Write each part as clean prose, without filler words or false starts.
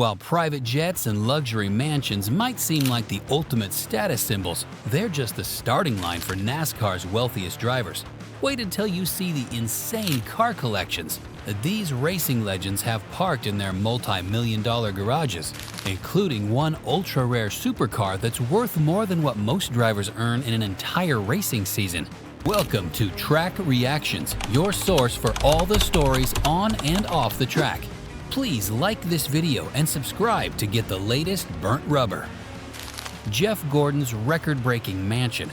While private jets and luxury mansions might seem like the ultimate status symbols, they're just the starting line for NASCAR's wealthiest drivers. Wait until you see the insane car collections that these racing legends have parked in their multi-million-dollar garages, including one ultra-rare supercar that's worth more than what most drivers earn in an entire racing season. Welcome to Track Reactions, your source for all the stories on and off the track. Please like this video and subscribe to get the latest burnt rubber. Jeff Gordon's record-breaking mansion.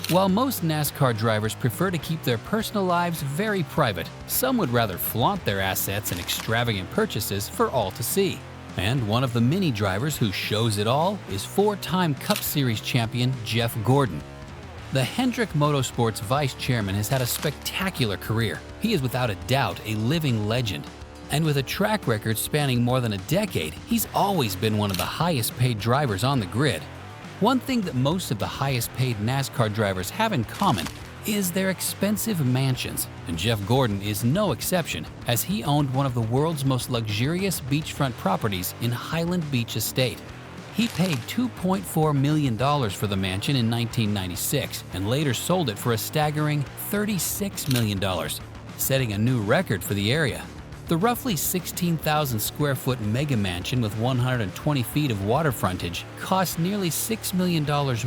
While most NASCAR drivers prefer to keep their personal lives very private, some would rather flaunt their assets and extravagant purchases for all to see. And one of the many drivers who shows it all is four-time Cup Series champion Jeff Gordon. The Hendrick Motorsports vice chairman has had a spectacular career. He is without a doubt a living legend. And with a track record spanning more than a decade, he's always been one of the highest-paid drivers on the grid. One thing that most of the highest-paid NASCAR drivers have in common is their expensive mansions, and Jeff Gordon is no exception, as he owned one of the world's most luxurious beachfront properties in Highland Beach Estate. He paid $2.4 million for the mansion in 1996 and later sold it for a staggering $36 million, setting a new record for the area. The roughly 16,000 square foot mega mansion with 120 feet of water frontage cost nearly $6 million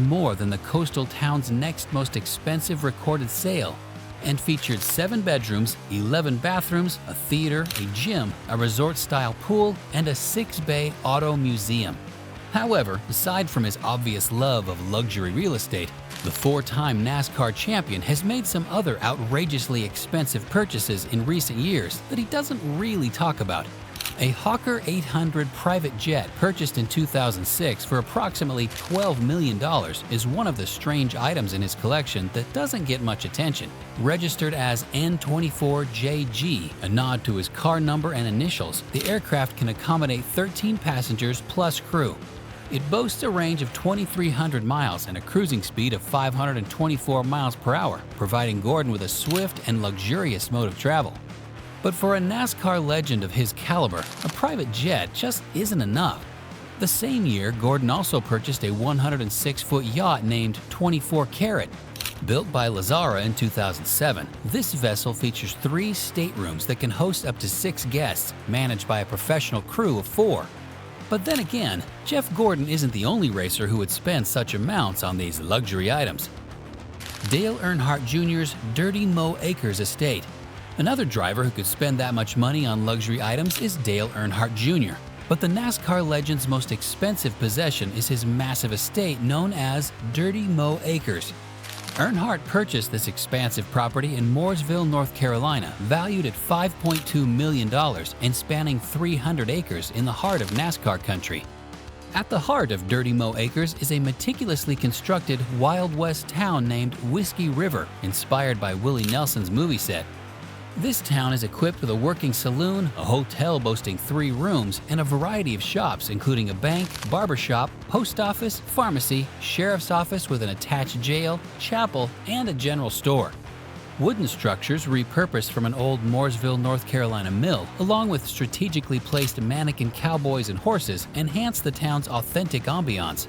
more than the coastal town's next most expensive recorded sale, and featured 7 bedrooms, 11 bathrooms, a theater, a gym, a resort-style pool, and a 6-bay auto museum. However, aside from his obvious love of luxury real estate, the four-time NASCAR champion has made some other outrageously expensive purchases in recent years that he doesn't really talk about. A Hawker 800 private jet purchased in 2006 for approximately $12 million is one of the strange items in his collection that doesn't get much attention. Registered as N24JG, a nod to his car number and initials, the aircraft can accommodate 13 passengers plus crew. It boasts a range of 2,300 miles and a cruising speed of 524 miles per hour, providing Gordon with a swift and luxurious mode of travel. But for a NASCAR legend of his caliber, a private jet just isn't enough. The same year, Gordon also purchased a 106-foot yacht named 24 Carat. Built by Lazara in 2007, this vessel features 3 staterooms that can host up to 6 guests, managed by a professional crew of 4. But then again, Jeff Gordon isn't the only racer who would spend such amounts on these luxury items. Dale Earnhardt Jr.'s Dirty Mo Acres estate. Another driver who could spend that much money on luxury items is Dale Earnhardt Jr. But the NASCAR legend's most expensive possession is his massive estate known as Dirty Mo Acres. Earnhardt purchased this expansive property in Mooresville, North Carolina, valued at $5.2 million and spanning 300 acres in the heart of NASCAR country. At the heart of Dirty Mo Acres is a meticulously constructed Wild West town named Whiskey River, inspired by Willie Nelson's movie set. This town is equipped with a working saloon, a hotel boasting 3 rooms, and a variety of shops including a bank, barbershop, post office, pharmacy, sheriff's office with an attached jail, chapel, and a general store. Wooden structures repurposed from an old Mooresville, North Carolina mill, along with strategically placed mannequin cowboys and horses, enhance the town's authentic ambiance.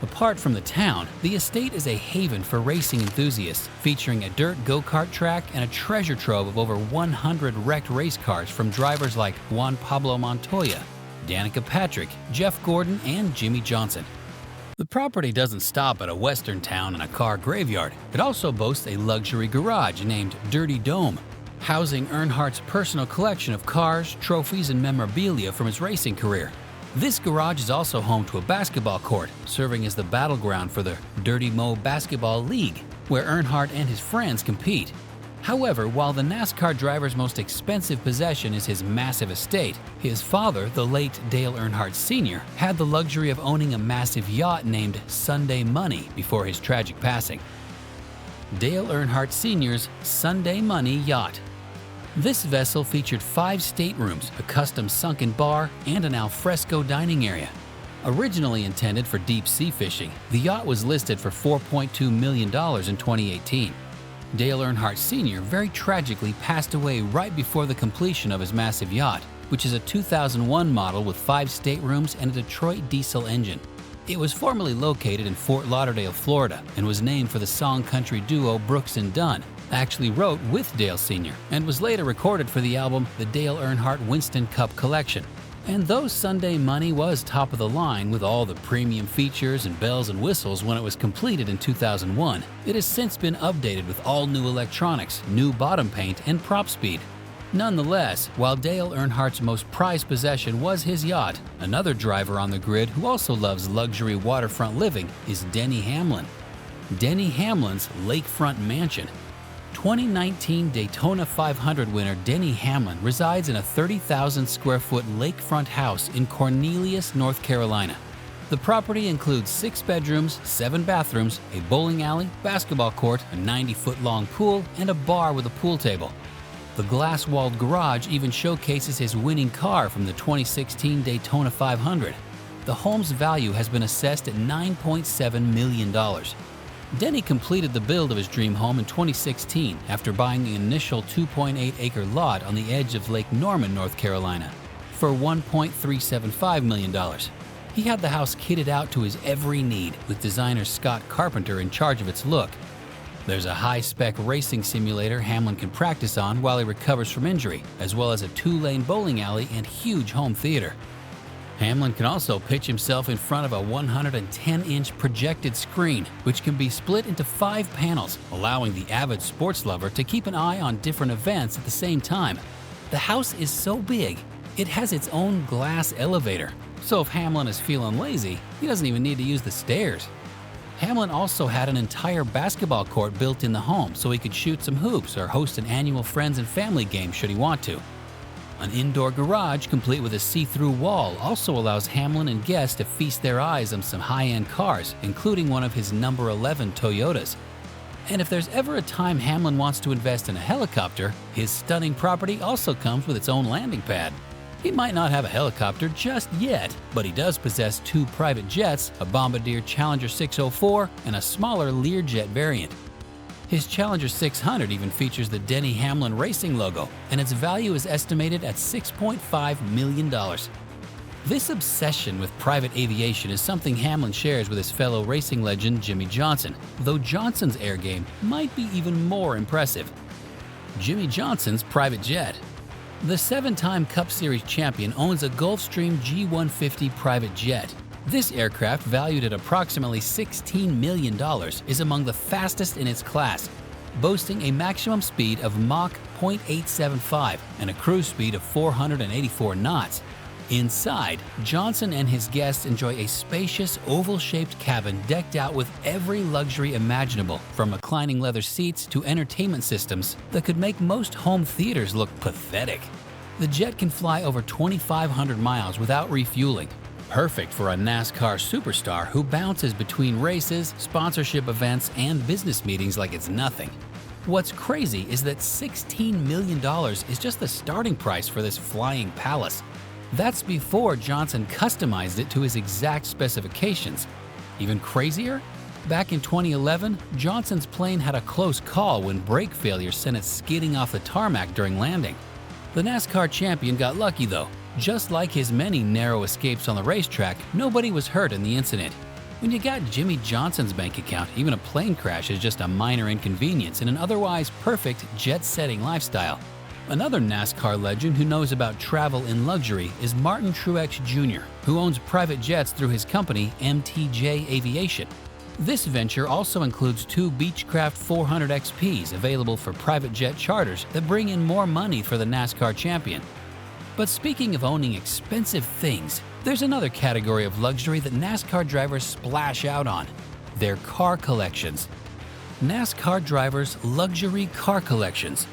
Apart from the town, the estate is a haven for racing enthusiasts, featuring a dirt go-kart track and a treasure trove of over 100 wrecked race cars from drivers like Juan Pablo Montoya, Danica Patrick, Jeff Gordon, and Jimmy Johnson. The property doesn't stop at a western town and a car graveyard. It also boasts a luxury garage named Dirty Dome, housing Earnhardt's personal collection of cars, trophies, and memorabilia from his racing career. This garage is also home to a basketball court, serving as the battleground for the Dirty Mo Basketball League, where Earnhardt and his friends compete. However, while the NASCAR driver's most expensive possession is his massive estate, his father, the late Dale Earnhardt Sr., had the luxury of owning a massive yacht named Sunday Money before his tragic passing. Dale Earnhardt Sr.'s Sunday Money yacht. This vessel featured 5 staterooms, a custom sunken bar, and an alfresco dining area. Originally intended for deep-sea fishing, the yacht was listed for $4.2 million in 2018. Dale Earnhardt Sr. very tragically passed away right before the completion of his massive yacht. which is a 2001 model with 5 staterooms and a Detroit diesel engine. It was formerly located in Fort Lauderdale, Florida, and was named for the song country duo Brooks and Dunn, actually wrote with Dale Sr., and was later recorded for the album The Dale Earnhardt Winston Cup Collection. And though Sunday Money was top of the line with all the premium features and bells and whistles when it was completed in 2001, it has since been updated with all new electronics, new bottom paint, and prop speed. Nonetheless, while Dale Earnhardt's most prized possession was his yacht, another driver on the grid who also loves luxury waterfront living is Denny Hamlin. Denny Hamlin's lakefront mansion. 2019 Daytona 500 winner Denny Hamlin resides in a 30,000 square foot lakefront house in Cornelius, North Carolina. The property includes 6 bedrooms, 7 bathrooms, a bowling alley, basketball court, a 90-foot-long pool, and a bar with a pool table. The glass-walled garage even showcases his winning car from the 2016 Daytona 500. The home's value has been assessed at $9.7 million. Denny completed the build of his dream home in 2016 after buying an initial 2.8-acre lot on the edge of Lake Norman, North Carolina, for $1.375 million. He had the house kitted out to his every need, with designer Scott Carpenter in charge of its look. There's a high-spec racing simulator Hamlin can practice on while he recovers from injury, as well as a 2-lane bowling alley and huge home theater. Hamlin can also pitch himself in front of a 110-inch projected screen, which can be split into 5 panels, allowing the avid sports lover to keep an eye on different events at the same time. The house is so big, it has its own glass elevator, so if Hamlin is feeling lazy, he doesn't even need to use the stairs. Hamlin also had an entire basketball court built in the home so he could shoot some hoops or host an annual friends and family game should he want to. An indoor garage complete with a see-through wall also allows Hamlin and guests to feast their eyes on some high-end cars, including one of his number 11 Toyotas. And if there's ever a time Hamlin wants to invest in a helicopter, his stunning property also comes with its own landing pad. He might not have a helicopter just yet, but he does possess 2 private jets, a Bombardier Challenger 604 and a smaller Learjet variant. His Challenger 600 even features the Denny Hamlin Racing logo, and its value is estimated at $6.5 million. This obsession with private aviation is something Hamlin shares with his fellow racing legend Jimmie Johnson, though Johnson's air game might be even more impressive. Jimmie Johnson's private jet. The 7-time Cup Series champion owns a Gulfstream G150 private jet. This aircraft, valued at approximately $16 million, is among the fastest in its class, boasting a maximum speed of Mach 0.875 and a cruise speed of 484 knots. Inside, Johnson and his guests enjoy a spacious, oval-shaped cabin decked out with every luxury imaginable, from reclining leather seats to entertainment systems that could make most home theaters look pathetic. The jet can fly over 2,500 miles without refueling, perfect for a NASCAR superstar who bounces between races, sponsorship events, and business meetings like it's nothing. What's crazy is that $16 million is just the starting price for this flying palace. That's before Johnson customized it to his exact specifications. Even crazier? Back in 2011, Johnson's plane had a close call when brake failure sent it skidding off the tarmac during landing. The NASCAR champion got lucky though. Just like his many narrow escapes on the racetrack, nobody was hurt in the incident. When you got Jimmie Johnson's bank account, even a plane crash is just a minor inconvenience in an otherwise perfect jet-setting lifestyle. Another NASCAR legend who knows about travel in luxury is Martin Truex Jr., who owns private jets through his company, MTJ Aviation. This venture also includes 2 Beechcraft 400 XPs available for private jet charters that bring in more money for the NASCAR champion. But speaking of owning expensive things, there's another category of luxury that NASCAR drivers splash out on: their car collections. NASCAR drivers' luxury car collections.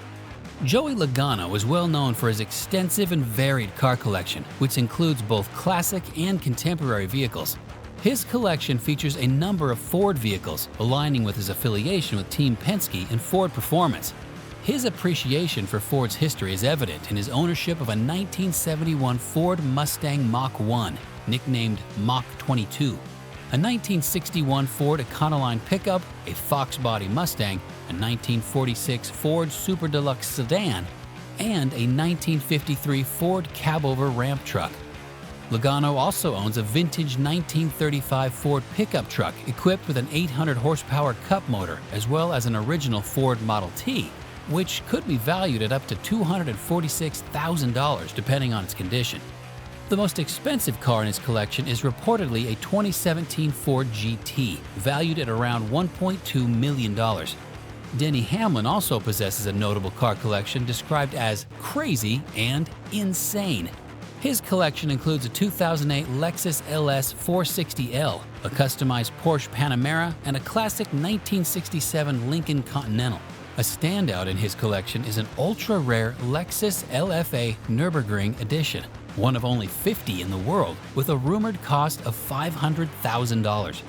Joey Logano is well known for his extensive and varied car collection, which includes both classic and contemporary vehicles. His collection features a number of Ford vehicles, aligning with his affiliation with Team Penske and Ford Performance. His appreciation for Ford's history is evident in his ownership of a 1971 Ford Mustang Mach 1, nicknamed Mach 22, a 1961 Ford Econoline pickup, a Fox body Mustang, a 1946 Ford Super Deluxe sedan, and a 1953 Ford cab-over ramp truck. Logano also owns a vintage 1935 Ford pickup truck equipped with an 800 horsepower Cup motor, as well as an original Ford Model T, which could be valued at up to $246,000 depending on its condition. The most expensive car in his collection is reportedly a 2017 Ford GT, valued at around $1.2 million. Denny Hamlin also possesses a notable car collection described as crazy and insane. His collection includes a 2008 Lexus LS 460L, a customized Porsche Panamera, and a classic 1967 Lincoln Continental. A standout in his collection is an ultra-rare Lexus LFA Nürburgring Edition, one of only 50 in the world, with a rumored cost of $500,000.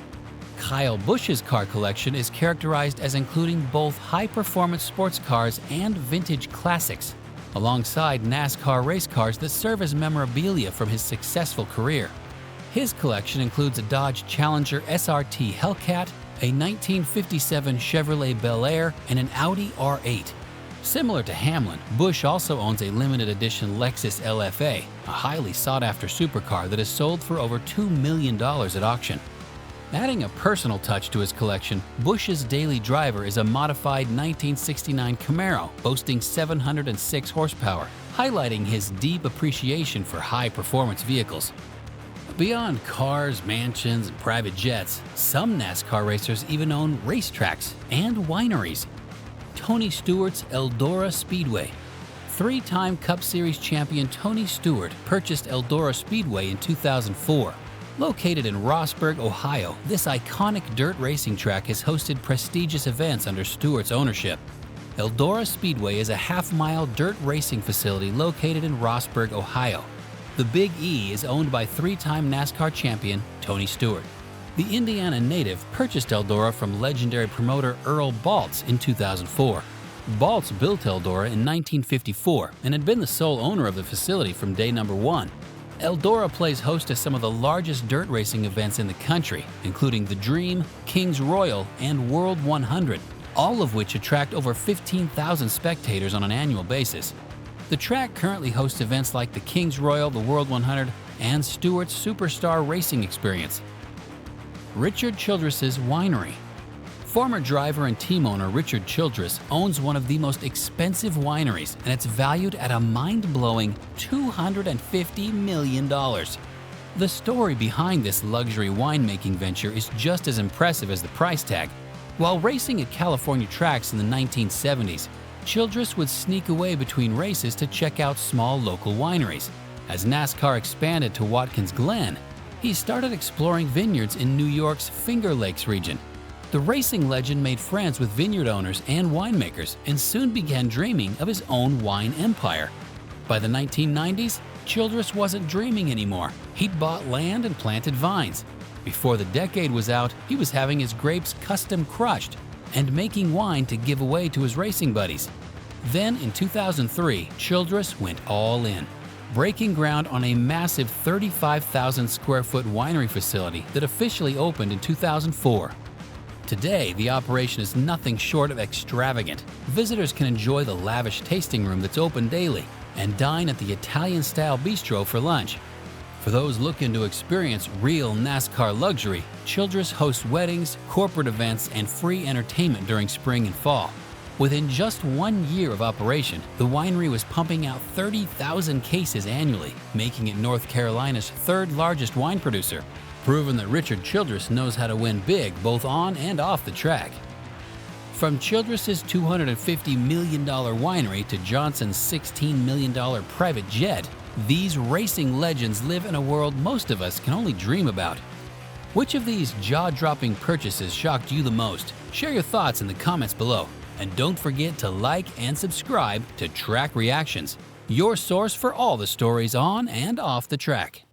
Kyle Busch's car collection is characterized as including both high-performance sports cars and vintage classics, alongside NASCAR race cars that serve as memorabilia from his successful career. His collection includes a Dodge Challenger SRT Hellcat, a 1957 Chevrolet Bel Air, and an Audi R8. Similar to Hamlin, Busch also owns a limited edition Lexus LFA, a highly sought-after supercar that has sold for over $2 million at auction. Adding a personal touch to his collection, Busch's daily driver is a modified 1969 Camaro boasting 706 horsepower, highlighting his deep appreciation for high-performance vehicles. Beyond cars, mansions, and private jets, some NASCAR racers even own racetracks and wineries. Tony Stewart's Eldora Speedway. Three-time Cup Series champion Tony Stewart purchased Eldora Speedway in 2004. Located in Rossburg, Ohio, this iconic dirt racing track has hosted prestigious events under Stewart's ownership. Eldora Speedway is a half-mile dirt racing facility located in Rossburg, Ohio. The Big E is owned by three-time NASCAR champion Tony Stewart. The Indiana native purchased Eldora from legendary promoter Earl Baltz in 2004. Baltz built Eldora in 1954 and had been the sole owner of the facility from day number one. Eldora plays host to some of the largest dirt racing events in the country, including the Dream, Kings Royal, and World 100, all of which attract over 15,000 spectators on an annual basis. The track currently hosts events like the Kings Royal, the World 100, and Stewart's Superstar Racing Experience. Richard Childress's winery. Former driver and team owner Richard Childress owns one of the most expensive wineries, and it's valued at a mind-blowing $250 million. The story behind this luxury winemaking venture is just as impressive as the price tag. While racing at California tracks in the 1970s, Childress would sneak away between races to check out small local wineries. As NASCAR expanded to Watkins Glen, he started exploring vineyards in New York's Finger Lakes region. The racing legend made friends with vineyard owners and winemakers and soon began dreaming of his own wine empire. By the 1990s, Childress wasn't dreaming anymore. He'd bought land and planted vines. Before the decade was out, he was having his grapes custom crushed and making wine to give away to his racing buddies. Then in 2003, Childress went all in, breaking ground on a massive 35,000 square foot winery facility that officially opened in 2004. Today, the operation is nothing short of extravagant. Visitors can enjoy the lavish tasting room that's open daily and dine at the Italian-style bistro for lunch. For those looking to experience real NASCAR luxury, Childress hosts weddings, corporate events, and free entertainment during spring and fall. Within just 1 year of operation, the winery was pumping out 30,000 cases annually, making it North Carolina's third largest wine producer, proving that Richard Childress knows how to win big both on and off the track. From Childress's $250 million winery to Johnson's $16 million private jet, these racing legends live in a world most of us can only dream about. Which of these jaw-dropping purchases shocked you the most? Share your thoughts in the comments below. And don't forget to like and subscribe to Track Reactions, your source for all the stories on and off the track.